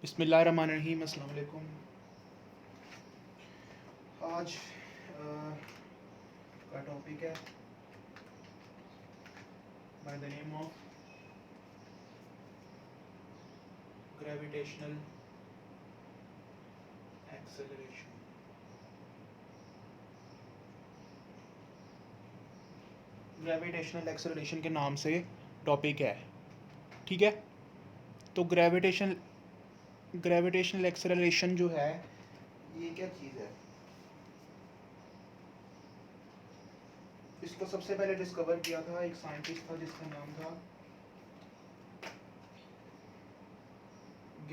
बिस्मिल्लाहिर्रहमानिर्रहीम। अस्सलाम वालेकुम। आज का टॉपिक है by the name of gravitational acceleration. Gravitational acceleration के नाम से टॉपिक है, ठीक है। तो ग्रेविटेशनल एक्सेलरेशन जो है ये क्या चीज़ है? इसको सबसे पहले डिस्कवर किया था एक साइंटिस्ट था जिसका नाम था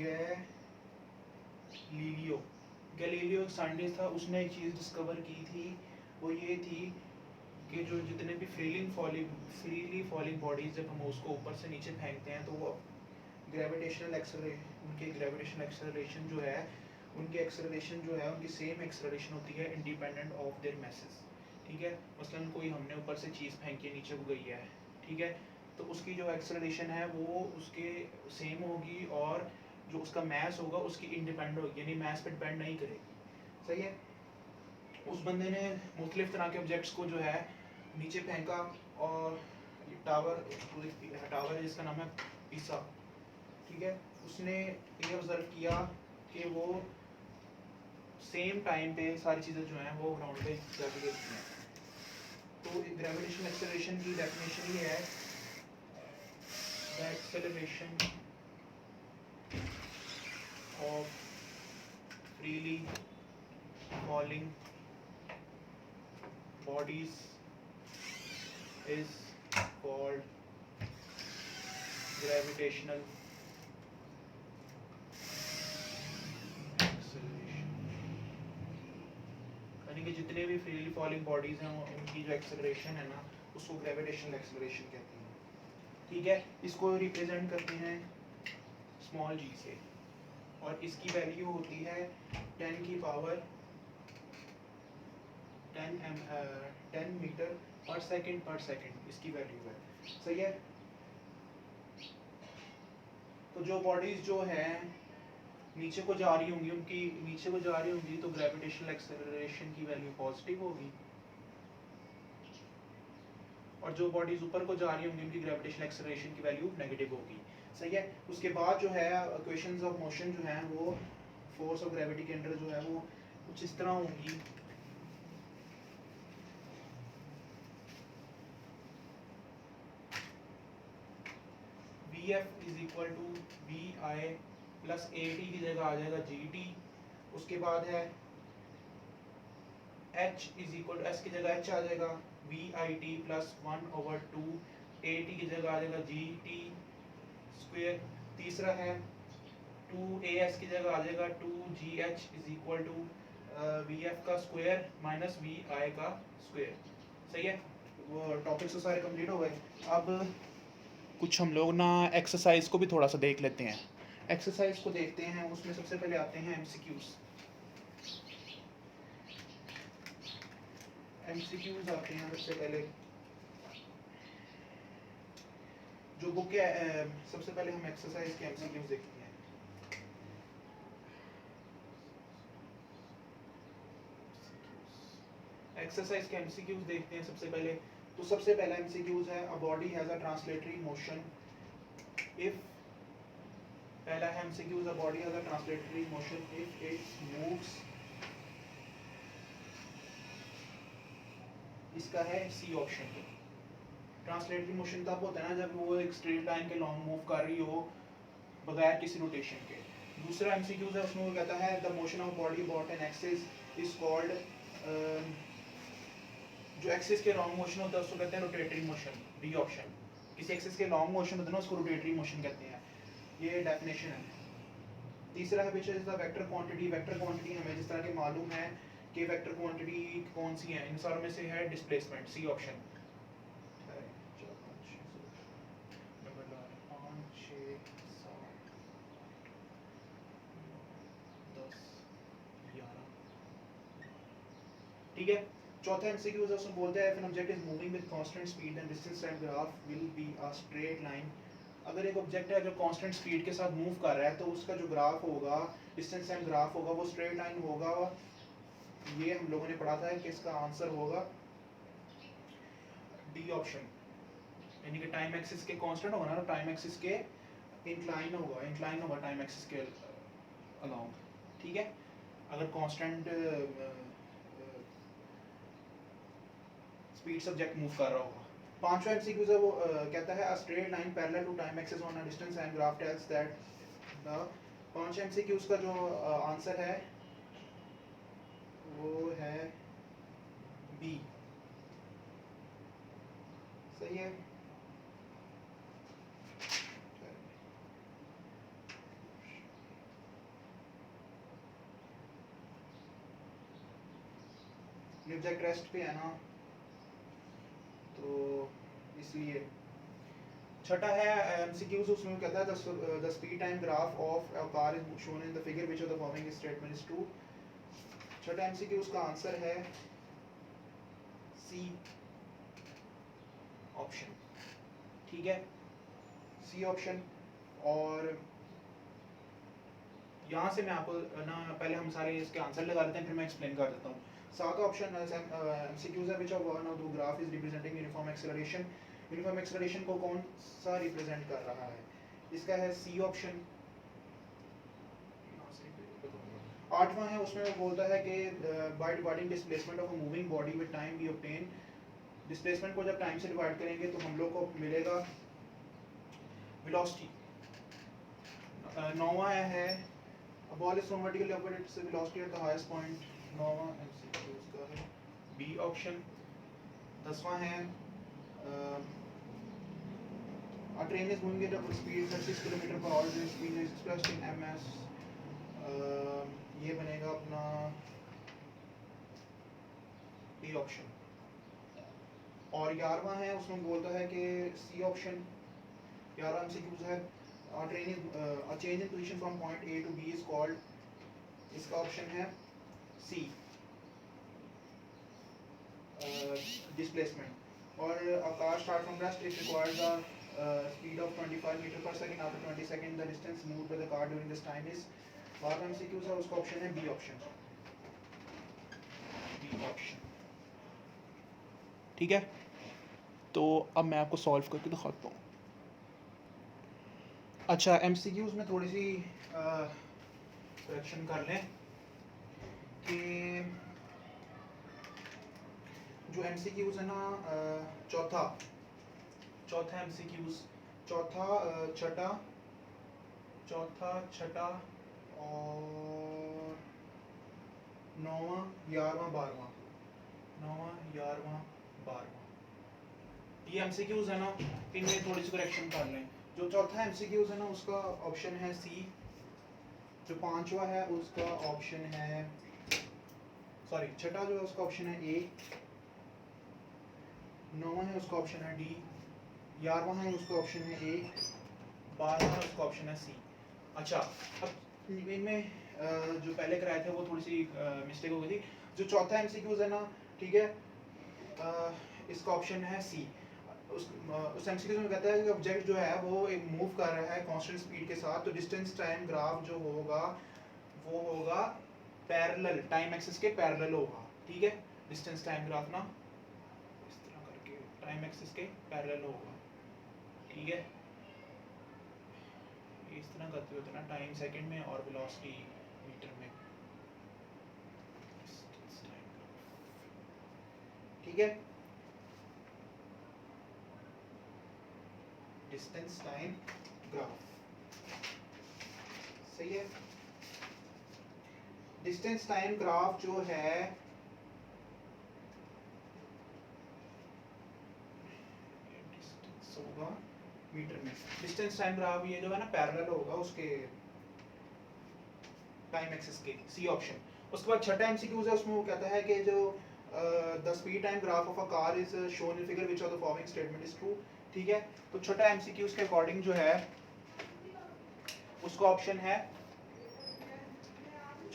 गैलीलियो। गैलीलियो एक साइंटिस्ट था, उसने एक चीज़ डिस्कवर की थी, वो ये थी कि जो जितने भी फ्रीली फॉलिंग बॉडीज जब हम उसको ऊपर से नीचे फेंकते हैं तो वो उनकी ग्रेविटेशनल एक्सेलरेशन जो है उनकी सेम एक्सेलरेशन होती है इंडिपेंडेंट ऑफ देयर मैसेस, ठीक है। मसलन कोई हमने ऊपर से चीज़ फेंकी नीचे को गई है, ठीक है, तो उसकी जो एक्सेलरेशन है वो उसके सेम होगी और जो उसका मैस होगा उसकी इंडिपेंडेंट होगी, यानी मैस पे डिपेंड नहीं करेगी, सही है। उस बंदे ने मुख्तलिफ तरह के ऑब्जेक्ट्स को जो है नीचे फेंका और टावर है जिसका नाम है पीसा, ठीक है। उसने ये ऑब्जर्व किया कि वो सेम टाइम पे सारी चीज़ें जो हैं वो ग्राउंड पे जाके गिरती हैं। तो ग्रेविटेशनल एक्सेलरेशन की डेफिनेशन ये है, the acceleration of freely falling bodies is called gravitational acceleration। यानी कि जितने भी फ्रीली फॉलिंग बॉडीज हैं उनकी जो एक्सेलरेशन है ना उसको ग्रेविटेशनल एक्सेलरेशन कहते हैं, ठीक है। इसको रिप्रेजेंट करते हैं स्मॉल जी से और इसकी वैल्यू होती है 10 की पावर 10 मीटर पर सेकंड इसकी वैल्यू है, सही है। तो जो बॉडीज जो है नीचे को जा रही होंगी तो ग्रेविटेशनल एक्सेलरेशन की वैल्यू पॉजिटिव होगी और जो बॉडीज ऊपर को जा रही होंगी उनकी ग्रेविटेशनल एक्सेलरेशन की वैल्यू नेगेटिव होगी, सही है। उसके बाद जो है इक्वेशंस ऑफ मोशन जो हैं वो फोर्स ऑफ ग्रेविटी के अंडर जो है वो कुछ इस तरह होंगी। Vf is equal to v i plus a t की जगह आ जाएगा जी टी। उसके बाद है H is equal to s की जगह H आ जाएगा v i t plus 1/2 a t की जगह आ जाएगा जी टी स्क्वेयर। तीसरा है 2as की जगह आ जाएगा 2gh is equal to v f का स्क्वायर माइनस वी आई का स्क्वायर, सही है। वो टॉपिक्स तो सारे कंप्लीट हो गए। अब कुछ हम लोग ना एक्सरसाइज को भी थोड़ा सा देख लेते हैं। एक्सरसाइज को देखते हैं, उसमें सबसे पहले आते हैं एमसीक्यूज आते हैं सबसे पहले। जो बुक है सबसे पहले हम एक्सरसाइज के एमसीक्यूज देखते हैं। एक्सरसाइज के एमसीक्यूज देखते हैं सबसे पहले। तो सबसे पहला एमसीक्यूज है a body has a translatory motion if पहला है MCQs a body has a translatory motion if it moves, इसका है सी ऑप्शन। ट्रांसलेटरी मोशन तब होता है ना जब वो एक स्ट्रेट लाइन के लॉन्ग मूव कर रही हो बगैर किसी रोटेशन के। दूसरा एमसीक्यूज है उसमें वो कहता है the motion of body about an axis is called, जो एक्सिस के लॉन्ग मोशन होता है उसको कहते हैं रोटेटरी मोशन, बी ऑप्शन। किसी एक्सिस के लॉन्ग मोशन होता है ना उसको रोटेटरी मोशन कहते हैं, ये डेफिनेशन है। तीसरा है which is the vector quantity. Vector quantity हमें जिस तरह के मालूम है कि वेक्टर क्वांटिटी कौन सी है, इन सारों में से है डिस्प्लेसमेंट, सी ऑप्शन। ठीक है। चौथा एमसीक्यू उसमें बोलता है if an object is moving with constant speed then distance time graph will be a straight line अगर एक ऑब्जेक्ट है जो कांस्टेंट स्पीड के साथ मूव कर रहा है तो उसका जो ग्राफ होगा, डिस्टेंस टाइम ग्राफ होगा, वो स्ट्रेट लाइन होगा। ये हम लोगों ने पढ़ा था कि इसका आंसर होगा डी ऑप्शन, यानी कि टाइम एक्सिस के कांस्टेंट होगा ना, टाइम एक्सिस के इंक्लाइन होगा टाइम एक्सिस के अलोंग, ठीक है। अगर कांस्टेंट स्पीड सब्जेक्ट मूव कर रहा होगा। पांचवा एमसीक्यू है वो कहता है a straight line parallel to time axis on a distance time graph tells that the, पांच एमसीक्यूज का जो आंसर है वो है बी, सही है। ये ऑब्जेक्ट रेस्ट पे है ना, तो इसलिए। छठा है एमसीक्यूज, उसमें कहता है the speed time graph of a car is shown in the figure which of the following statement is true. छठा एमसीक्यूज का आंसर है सी ऑप्शन, ठीक है, सी ऑप्शन। और यहाँ से मैं आपको ना पहले हम सारे इसके आंसर लगा देते हैं, फिर मैं एक्सप्लेन कर देता हूँ। सातवां ऑप्शन एमसीक्यूज है which of one of the graph is representing uniform acceleration. Uniform acceleration को कौन सा रिप्रेजेंट कर रहा है, इसका है सी ऑप्शन। आठवां है, उसमें वो बोलता है कि by dividing displacement of a moving body with time we obtain, displacement को जब टाइम से डिवाइड करेंगे तो हम लोग को मिलेगा वेलोसिटी। नौवां है a ball is thrown vertically upward, its velocity at the highest point। नौवां एमसीक्यू इसका है बी ऑप्शन। 10वां है a train is moving at a speed 36 km per hour, the speed is expressed in ms। ये बनेगा अपना A option. और 11वां है, उसमें बोलता है कि सी ऑप्शन। 11वां एमसीक्यू है a train is a change in position from point A to B is called, इसका ऑप्शन है सी डिस्प्लेसमेंट। और a car start from rest, it requires a speed of 25 meter per second, after 20 seconds the distance moved by the car during this time is। 12वां MCQ है, उसका option है B option, B option, ठीक है। तो अब मैं आपको सॉल्व करके दिखाता हूँ। अच्छा, एमसीक्यूज में थोड़ी सी करेक्शन कर लें कि जो एमसीक्यूज है ना, चौथा एमसीक्यूज, छठा और 9वां 11वां 12वां, 9वां 11वां 12वां, ये एमसीक्यूज है ना, इनमें थोड़ी सी करेक्शन कर लें। जो चौथा एमसीक्यूज है ना, उसका ऑप्शन है सी। जो पांचवा है उसका ऑप्शन है, सॉरी छठा जो है उसका ऑप्शन है ए। 9वां है उसका ऑप्शन है डी। 11वां है उसका ऑप्शन है ए। 12वां उसका ऑप्शन है सी। अच्छा, अब इनमें जो पहले कराए थे वो थोड़ी सी मिस्टेक हो गई थी। जो चौथा एमसीक्यूज है ना, ठीक है, इसका ऑप्शन है सी। उस एमसीक्यू में कहता है कि ऑब्जेक्ट जो है वो एक मूव कर रहा है कांस्टेंट स्पीड के साथ, तो डिस्टेंस टाइम ग्राफ जो होगा वो होगा पैरेलल, टाइम एक्सिस के पैरेलल होगा, ठीक है। डिस्टेंस टाइम ग्राफ ना इस तरह करके टाइम एक्सिस के पैरेलल होगा, ठीक है। इस तरह करते होते ना, टाइम सेकंड में और वेलोसिटी मीटर में, ठीक है। डिस्टेंस टाइम ग्राफ, सही है। डिस्टेंस टाइम ग्राफ जो है डिस्टेंस होगा मीटर में, डिस्टेंस टाइम ग्राफ ये जो है ना पैरेलल होगा उसके टाइम एक्सिस के, सी ऑप्शन। उसके बाद छठा एमसीक्यू है, उसमें वो कहता है कि जो the speed time graph of a car is shown in figure which of the following statement is true, ठीक है। तो छठा एमसीक्यू के अकॉर्डिंग जो है उसका ऑप्शन है,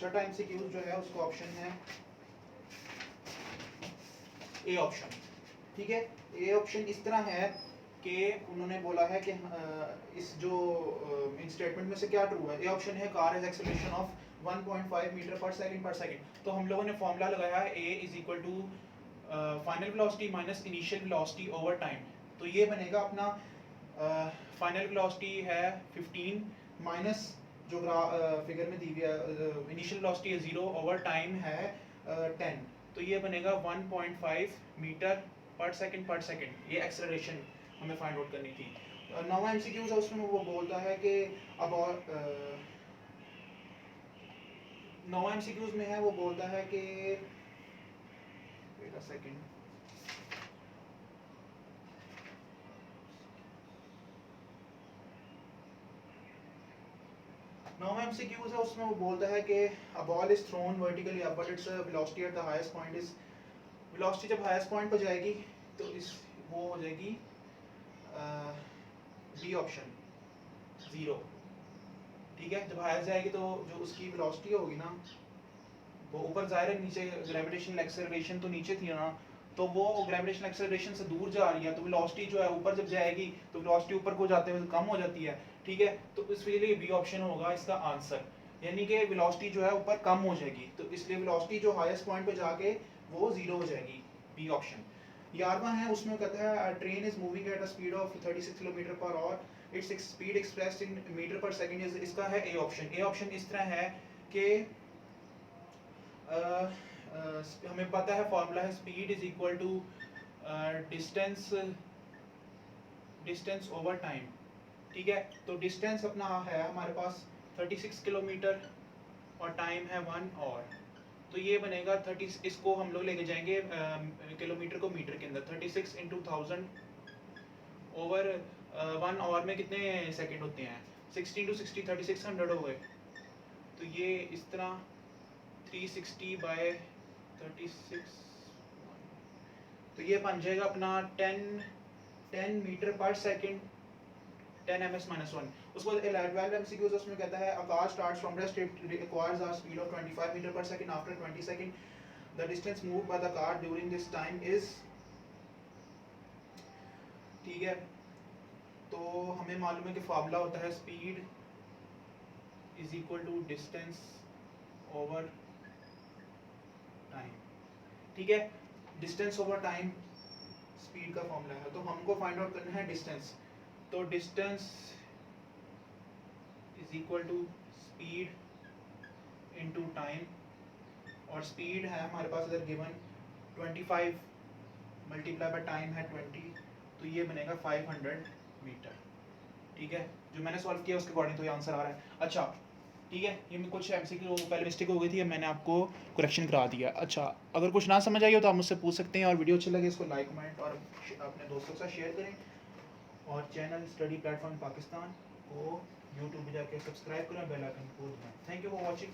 छठा एमसीक्यू जो है उसका ऑप्शन है ए ऑप्शन, ठीक है। ए ऑप्शन इस तरह है कि उन्होंने बोला है कि इस जो इन स्टेटमेंट में से क्या ट्रू है। ए ऑप्शन है car has acceleration of 1.5 metre per second. तो हम लोगों ने फॉर्मूला लगाया है a is equal to final velocity minus initial velocity over time. तो ये बनेगा अपना फाइनल वेलोसिटी है 15 माइनस जो फिगर में दी हुई है इनिशियल वेलोसिटी है 0 ओवर टाइम है 10। तो ये बनेगा 1.5 मीटर पर सेकंड। ये एक्सेलरेशन हमें फाइंड आउट करनी थी। नवा एमसीक्यूज है उसमें वो बोलता है कि अब और नवा एमसीक्यूज में है वो बोलता है कि वेट अ सेकंड, नवा एमसीक्यूज है उसमें वो बोलता है कि a ball is thrown vertically upward, its velocity at the highest point is, velocity जब हाईएस्ट पॉइंट पर जाएगी तो इस वो हो जाएगी बी ऑप्शन 0। ठीक है, जब हाईएस्ट जाएगी तो जो उसकी वेलोसिटी होगी ना वो ऊपर जाहिर है, नीचे ग्रेविटेशनल एक्सेलरेशन तो नीचे थी ना, तो वो ग्रेविटेशनल एक्सेलरेशन से दूर जा रही है, तो वेलोसिटी जो है ऊपर जब जाएगी तो वेलोसिटी ऊपर को जाते हुए कम हो जाती है। ठीक है, तो इसके लिए बी ऑप्शन होगा इसका आंसर, यानी कि वेलोसिटी जो है ऊपर कम हो जाएगी, तो इसलिए वेलोसिटी जो हाईएस्ट पॉइंट पे जाके वो 0 हो जाएगी, बी ऑप्शन। 11वां है उसमें कहता है train is moving at a speed of 36 kilometre per hour, its speed expressed in metre per second is, इसका है ए ऑप्शन। ए ऑप्शन इस तरह है कि हमें पता है फॉर्मूला है speed is equal to distance over time. ठीक है, तो डिस्टेंस अपना है हमारे पास 36 किलोमीटर और टाइम है 1 आवर। तो ये बनेगा 30, इसको हम लोग लेके जाएंगे किलोमीटर को मीटर के अंदर, 36 इंटू 1000 ओवर 1 आवर में कितने सेकंड होते हैं, 60 इंटू 60 3600 हो गए। तो ये इस तरह 360 बाय 36, तो ये बन जाएगा अपना 10 मीटर पर सेकंड, 10 ms-1। उसको 12 MCQs उसमें कहता है a car starts from rest, it requires a speed of 25 meter per second, after 20 second the distance moved by the car during this time is, ठीक है, तो हमें मालूम है कि फार्मूला होता है speed is equal to distance over time. ठीक है, डिस्टेंस ओवर टाइम स्पीड का फॉर्मूला है, तो हमको फाइंड आउट करना है डिस्टेंस। तो distance is equal to speed into time, और स्पीड है हमारे पास इधर गिवन 25 मल्टीप्लाई बाय टाइम है 20, तो ये बनेगा 500 मीटर। ठीक है, जो मैंने सॉल्व किया उसके अकॉर्डिंग तो ये आंसर आ रहा है। अच्छा ठीक है, ये में कुछ एमसीक्यू पहले मिस्टेक हो गई थी, मैंने आपको करेक्शन करा दिया। अच्छा, अगर कुछ ना समझ आई हो तो आप मुझसे पूछ सकते हैं, और वीडियो अच्छी लगे इसको लाइक कमेंट और अपने दोस्तों के साथ शेयर करें, और चैनल स्टडी प्लेटफॉर्म पाकिस्तान को यूट्यूब पे जाके सब्सक्राइब करें, बेल आइकन को दबाएं। Thank you for watching.